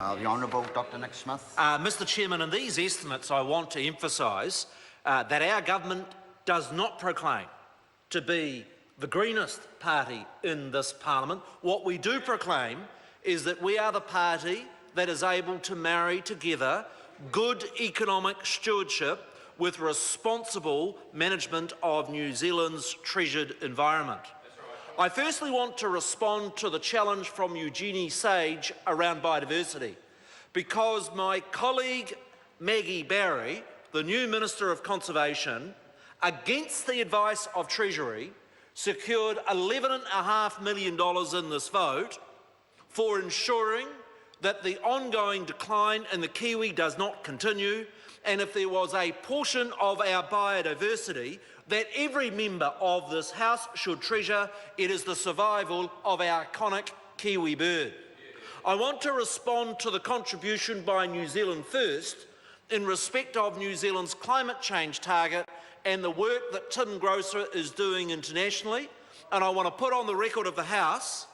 The Honourable Dr Nick Smith. Mr Chairman, in these estimates I want to emphasise that our government does not proclaim to be the greenest party in this parliament. What we do proclaim is that we are the party that is able to marry together good economic stewardship with responsible management of New Zealand's treasured environment. I firstly want to respond to the challenge from Eugenie Sage around biodiversity, because my colleague Maggie Barry, the new Minister of Conservation, against the advice of Treasury, secured $11.5 million in this vote for ensuring that the ongoing decline in the kiwi does not continue, and if there was a portion of our biodiversity that every member of this House should treasure, it is the survival of our iconic kiwi bird. I want to respond to the contribution by New Zealand First in respect of New Zealand's climate change target and the work that Tim Grosser is doing internationally, and I want to put on the record of the House,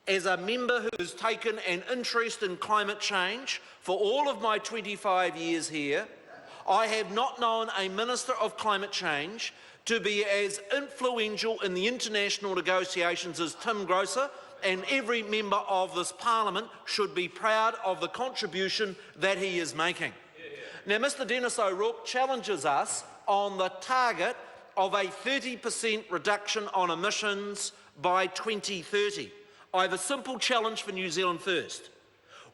as a member who has taken an interest in climate change for all of my 25 years here, I have not known a Minister of Climate Change to be as influential in the international negotiations as Tim Grosser, and every member of this Parliament should be proud of the contribution that he is making. Now, Mr Dennis O'Rourke challenges us on the target of a 30% reduction on emissions by 2030. I have a simple challenge for New Zealand First.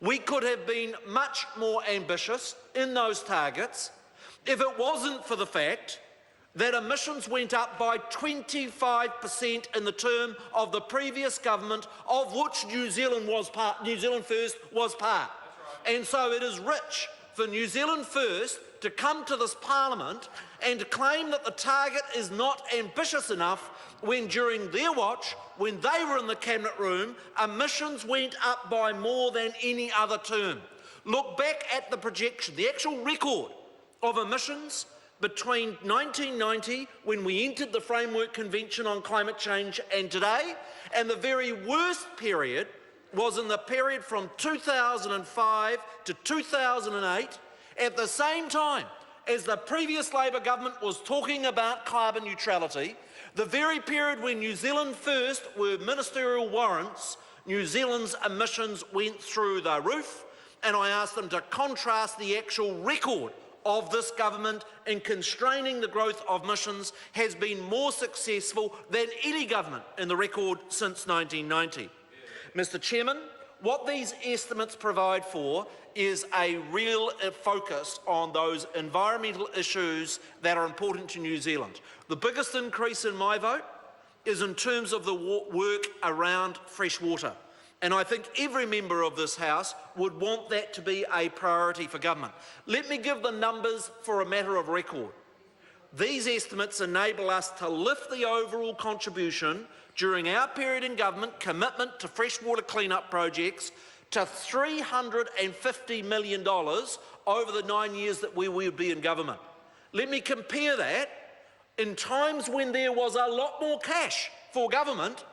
We could have been much more ambitious in those targets if it wasn't for the fact that emissions went up by 25% in the term of the previous government, of which New Zealand First was part. And so it is rich for New Zealand First to come to this Parliament and to claim that the target is not ambitious enough when during their watch, when they were in the Cabinet room, emissions went up by more than any other term. Look back at the projection, the actual record of emissions between 1990, when we entered the Framework Convention on Climate Change, and today, and the very worst period was in the period from 2005 to 2008, at the same time as the previous Labor government was talking about carbon neutrality, the very period when New Zealand First were ministerial warrants, New Zealand's emissions went through the roof, and I asked them to contrast the actual record of this government in constraining the growth of emissions has been more successful than any government in the record since 1990. Mr Chairman, what these estimates provide for is a real focus on those environmental issues that are important to New Zealand. The biggest increase in my vote is in terms of the work around fresh water. And I think every member of this House would want that to be a priority for government. Let me give the numbers for a matter of record. These estimates enable us to lift the overall contribution during our period in government, commitment to freshwater clean-up projects, to $350 million over the 9 years that we would be in government. Let me compare that. In times when there was a lot more cash for government,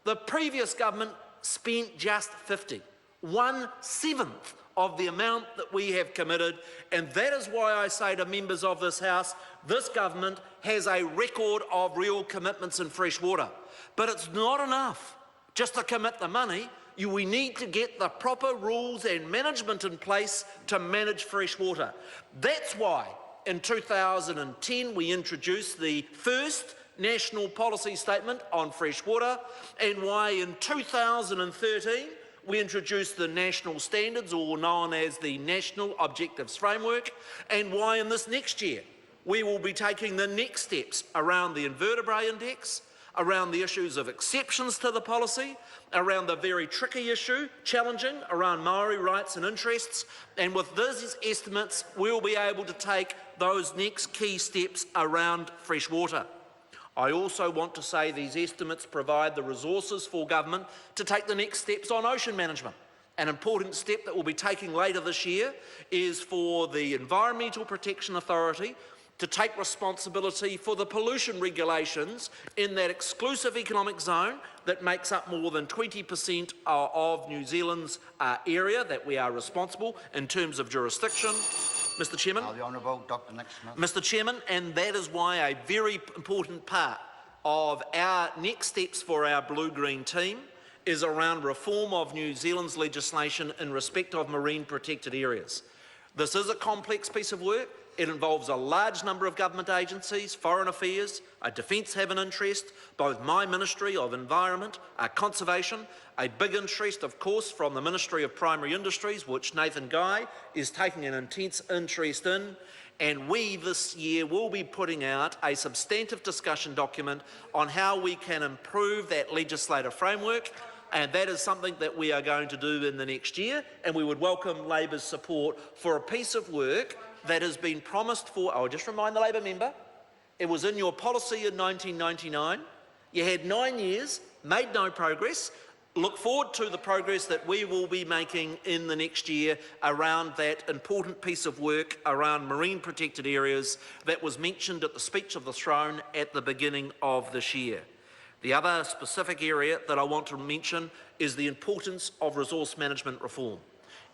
the previous government spent just 50, 1/7 of the amount that we have committed, and that is why I say to members of this House, this government has a record of real commitments in fresh water. But it's not enough just to commit the money. We need to get the proper rules and management in place to manage fresh water. That's why in 2010 we introduced the first National Policy Statement on fresh water, and why in 2013 we introduced the National Standards, or known as the National Objectives Framework, and why in this next year we will be taking the next steps around the invertebrate index, around the issues of exceptions to the policy, around the very tricky issue, challenging, around Maori rights and interests, and with these estimates we'll be able to take those next key steps around fresh water. I also want to say these estimates provide the resources for government to take the next steps on ocean management. An important step that we'll be taking later this year is for the Environmental Protection Authority to take responsibility for the pollution regulations in that exclusive economic zone that makes up more than 20% of New Zealand's area that we are responsible in terms of jurisdiction. Mr. Chairman. The Honourable Dr. Nick Smith. Mr. Chairman, and that is why a very important part of our next steps for our blue-green team is around reform of New Zealand's legislation in respect of marine protected areas. This is a complex piece of work. It involves a large number of government agencies, Foreign Affairs, Defence have an interest, both my Ministry of Environment, Conservation, a big interest, of course, from the Ministry of Primary Industries, which Nathan Guy is taking an intense interest in, and we this year will be putting out a substantive discussion document on how we can improve that legislative framework, and that is something that we are going to do in the next year, and we would welcome Labor's support for a piece of work that has been promised for, I'll just remind the Labor member, it was in your policy in 1999, you had 9 years, made no progress. Look forward to the progress that we will be making in the next year around that important piece of work around marine protected areas that was mentioned at the speech of the throne at the beginning of this year. The other specific area that I want to mention is the importance of resource management reform.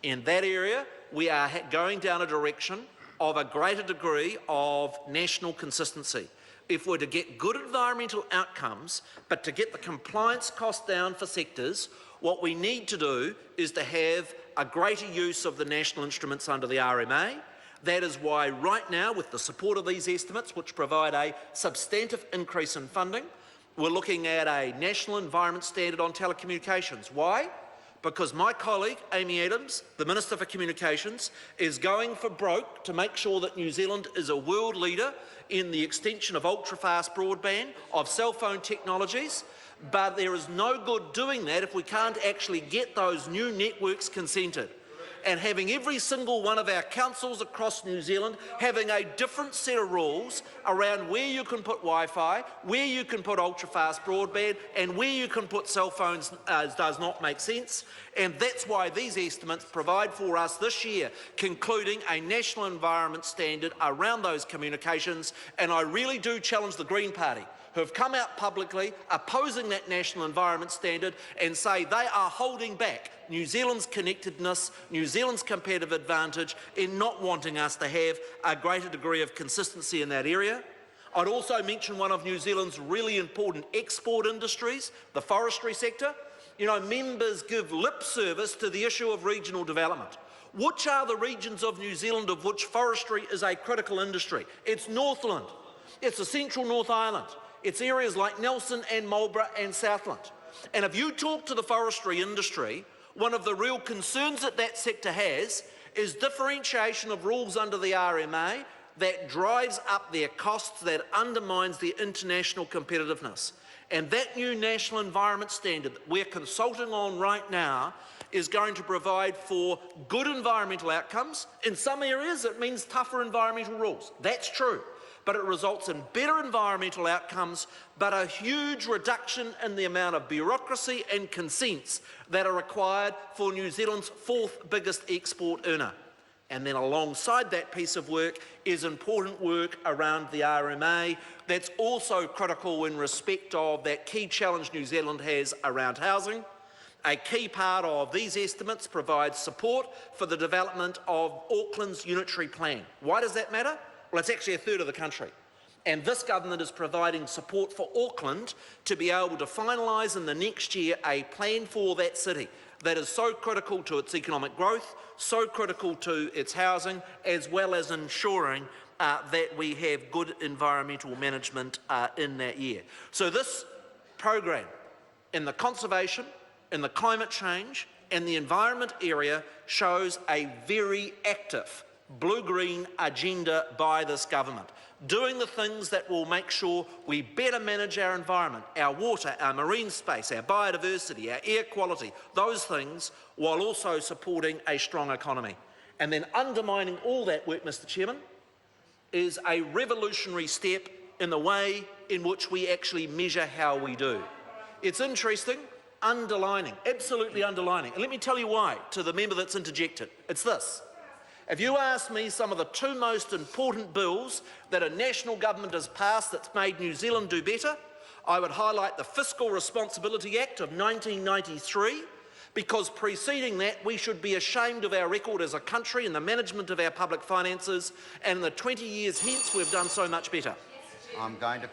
In that area, we are going down a direction of a greater degree of national consistency. If we're to get good environmental outcomes, but to get the compliance cost down for sectors, what we need to do is to have a greater use of the national instruments under the RMA. That is why right now, with the support of these estimates, which provide a substantive increase in funding, we're looking at a national environment standard on telecommunications. Why? Because my colleague, Amy Adams, the Minister for Communications, is going for broke to make sure that New Zealand is a world leader in the extension of ultra-fast broadband, of cell phone technologies, but there is no good doing that if we can't actually get those new networks consented. And having every single one of our councils across New Zealand having a different set of rules around where you can put Wi-Fi, where you can put ultra-fast broadband, and where you can put cell phones does not make sense. And that's why these estimates provide for us this year, concluding a national environment standard around those communications. And I really do challenge the Green Party, who have come out publicly opposing that national environment standard and say they are holding back New Zealand's connectedness, New Zealand's competitive advantage in not wanting us to have a greater degree of consistency in that area. I'd also mention one of New Zealand's really important export industries, the forestry sector. You know, members give lip service to the issue of regional development. Which are the regions of New Zealand of which forestry is a critical industry? It's Northland, it's the central North Island, it's areas like Nelson and Marlborough and Southland. And if you talk to the forestry industry, one of the real concerns that that sector has is differentiation of rules under the RMA that drives up their costs, that undermines their international competitiveness. And that new national environment standard that we're consulting on right now is going to provide for good environmental outcomes. In some areas, it means tougher environmental rules. That's true. But it results in better environmental outcomes, but a huge reduction in the amount of bureaucracy and consents that are required for New Zealand's fourth biggest export earner. And then alongside that piece of work is important work around the RMA that's also critical in respect of that key challenge New Zealand has around housing. A key part of these estimates provides support for the development of Auckland's unitary plan. Why does that matter? Well, it's actually a third of the country. And this government is providing support for Auckland to be able to finalise in the next year a plan for that city that is so critical to its economic growth, so critical to its housing, as well as ensuring that we have good environmental management in that year. So this program in the conservation, in the climate change, and the environment area shows a very active blue-green agenda by this government, doing the things that will make sure we better manage our environment, our water, our marine space, our biodiversity, our air quality, those things, while also supporting a strong economy. And then undermining all that work, Mr. Chairman, is a revolutionary step in the way in which we actually measure how we do. It's interesting, underlining, absolutely underlining. And let me tell you why, to the member that's interjected. It's this. If you ask me some of the two most important bills that a national government has passed that's made New Zealand do better, I would highlight the Fiscal Responsibility Act of 1993, because preceding that we should be ashamed of our record as a country in the management of our public finances, and in the 20 years hence we've done so much better. I'm going to